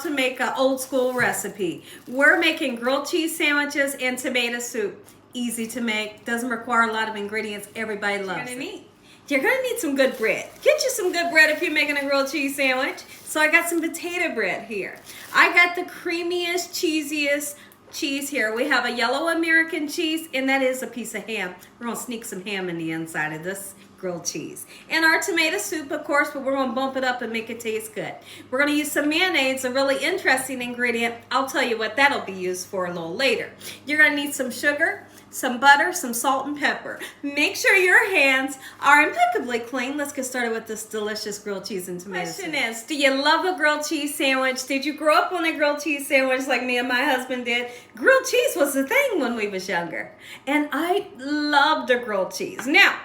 about to make an old school recipe. We're making grilled cheese sandwiches and tomato soup. Easy to make, doesn't require a lot of ingredients, everybody loves it. You're gonna need some good bread. Get you some good bread if you're making a grilled cheese sandwich. So I got some potato bread here. I got the creamiest, cheesiest cheese here. We have a yellow American cheese, and that is a piece of ham. We're gonna sneak some ham in the inside of this grilled cheese. And our tomato soup, of course, but we're gonna bump it up and make it taste good. We're gonna use some mayonnaise, a really interesting ingredient. I'll tell you what that'll be used for a little later. You're gonna need some sugar, some butter, some salt and pepper. Make sure your hands are impeccably clean. Let's get started with this delicious grilled cheese and tomato soup. Question is, do you love a grilled cheese sandwich? Did you grow up on a grilled cheese sandwich like me and my husband did? Grilled cheese was the thing when we was younger. And I loved a grilled cheese. Now,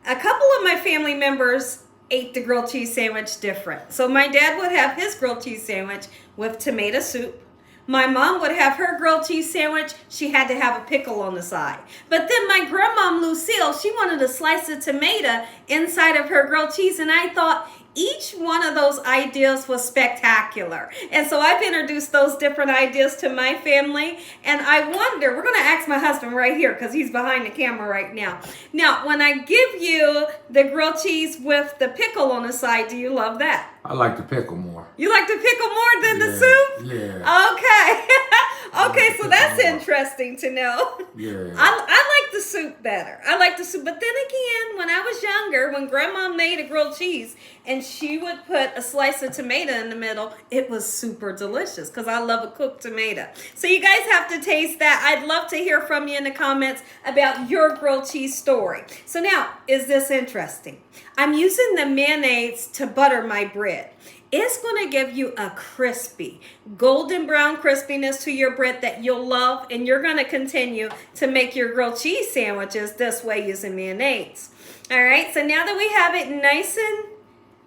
a couple of my family members ate the grilled cheese sandwich different. So my dad would have his grilled cheese sandwich with tomato soup. My mom would have her grilled cheese sandwich. She had to have a pickle on the side. But then my grandmom, Lucille, she wanted a slice of tomato inside of her grilled cheese. And I thought each one of those ideas was spectacular. And so I've introduced those different ideas to my family. And I wonder, we're going to ask my husband right here because he's behind the camera right now. Now, when I give you the grilled cheese with the pickle on the side, do you love that? I like the pickle more. You like the pickle more than the soup? Yeah. Okay. Okay, so that's interesting to know. Yeah. I like the soup better. I like the soup. But then again, when I was younger, when Grandma made a grilled cheese and she would put a slice of tomato in the middle, it was super delicious because I love a cooked tomato. So you guys have to taste that. I'd love to hear from you in the comments about your grilled cheese story. So now, is this interesting? I'm using the mayonnaise to butter my bread. It's going to give you a crispy, golden brown crispiness to your bread that you'll love, and you're going to continue to make your grilled cheese sandwiches this way using mayonnaise. All right, so now that we have it nice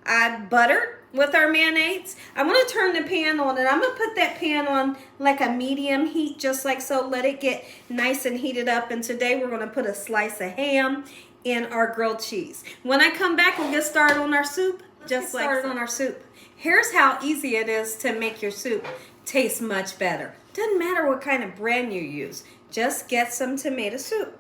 and buttered with our mayonnaise, I'm going to turn the pan on, and I'm going to put that pan on like a medium heat, just like so. Let it get nice and heated up, and today we're going to put a slice of ham in our grilled cheese. When I come back, we'll get started on our soup. Just like started on our soup. Here's how easy it is to make your soup taste much better. Doesn't matter what kind of brand you use. Just get some tomato soup.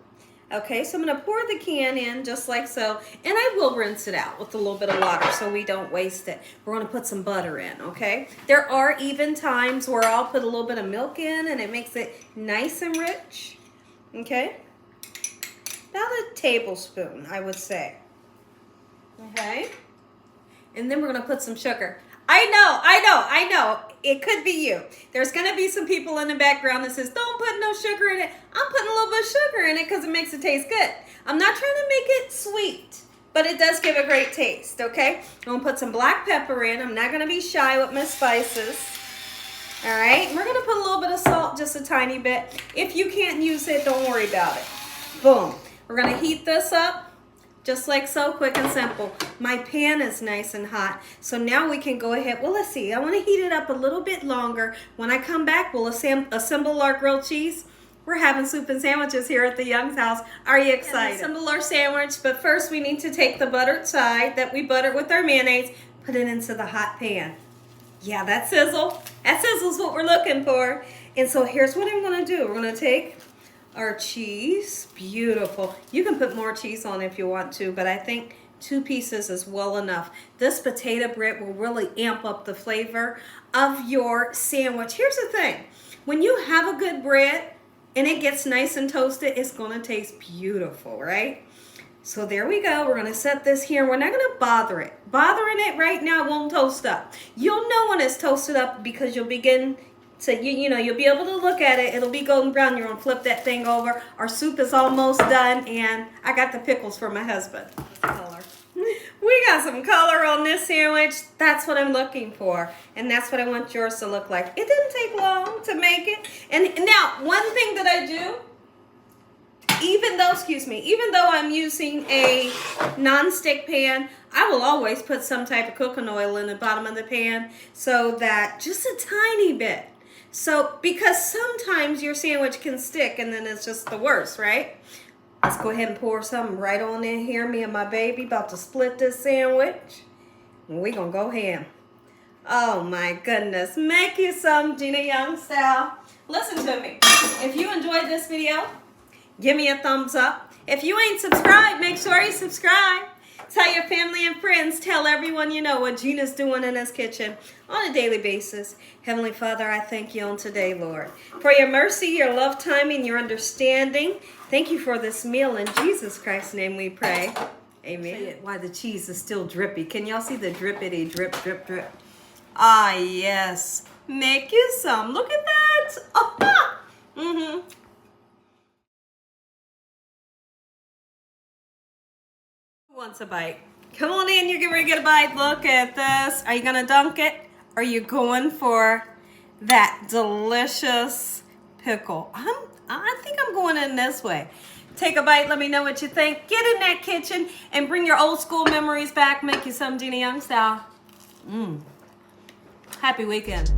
Okay, so I'm going to pour the can in just like so. And I will rinse it out with a little bit of water so we don't waste it. We're going to put some butter in, okay? There are even times where I'll put a little bit of milk in and it makes it nice and rich. Okay? About a tablespoon, I would say. Okay? And then we're going to put some sugar. I know. It could be you. There's going to be some people in the background that says, don't put no sugar in it. I'm putting a little bit of sugar in it because it makes it taste good. I'm not trying to make it sweet, but it does give a great taste, okay? I'm going to put some black pepper in. I'm not going to be shy with my spices. All right? We're going to put a little bit of salt, just a tiny bit. If you can't use it, don't worry about it. Boom. We're going to heat this up. Just like so, quick and simple. My pan is nice and hot. So now we can go ahead. Well, let's see. I want to heat it up a little bit longer. When I come back, we'll assemble our grilled cheese. We're having soup and sandwiches here at the Young's house. Are you excited? Assemble our sandwich, but first we need to take the buttered side that we buttered with our mayonnaise, put it into the hot pan. Yeah, that sizzle. That sizzle's what we're looking for. And so here's what I'm going to do. We're going to take our cheese. Beautiful. You can put more cheese on if you want to, but I think 2 pieces is well enough. This potato bread will really amp up the flavor of your sandwich. Here's the thing. When you have a good bread and it gets nice and toasted, it's going to taste beautiful, right? So there we go. We're going to set this here. We're not going to bother it. Bothering it right now won't toast up. You'll know when it's toasted up because you'll begin so you'll be able to look at it. It'll be golden brown. You're going to flip that thing over. Our soup is almost done, and I got the pickles for my husband. Color. We got some color on this sandwich. That's what I'm looking for, and that's what I want yours to look like. It didn't take long to make it. And now, one thing that I do, even though I'm using a non-stick pan, I will always put some type of cooking oil in the bottom of the pan so that just a tiny bit. So, because sometimes your sandwich can stick and then it's just the worst, right? Let's go ahead and pour something right on in here. Me and my baby about to split this sandwich. And we're going to go ham. Oh my goodness. Make you some Gina Young style. Listen to me. If you enjoyed this video, give me a thumbs up. If you ain't subscribed, make sure you subscribe. Tell your family and friends. Tell everyone you know what Gina's doing in this kitchen on a daily basis. Heavenly Father, I thank you on today, Lord, for your mercy, your love timing, your understanding. Thank you for this meal. In Jesus Christ's name we pray. Amen. Why the cheese is still drippy. Can y'all see the drippity drip, drip, drip? Ah, yes. Make you some. Look at that. Oh, mm-hmm. Who wants a bite? Come on in, you're getting ready to get a bite. Look at this. Are you gonna dunk it? Are you going for that delicious pickle? I think I'm going in this way. Take a bite, let me know what you think. Get in that kitchen and bring your old school memories back. Make you some Gina Young style. Happy weekend.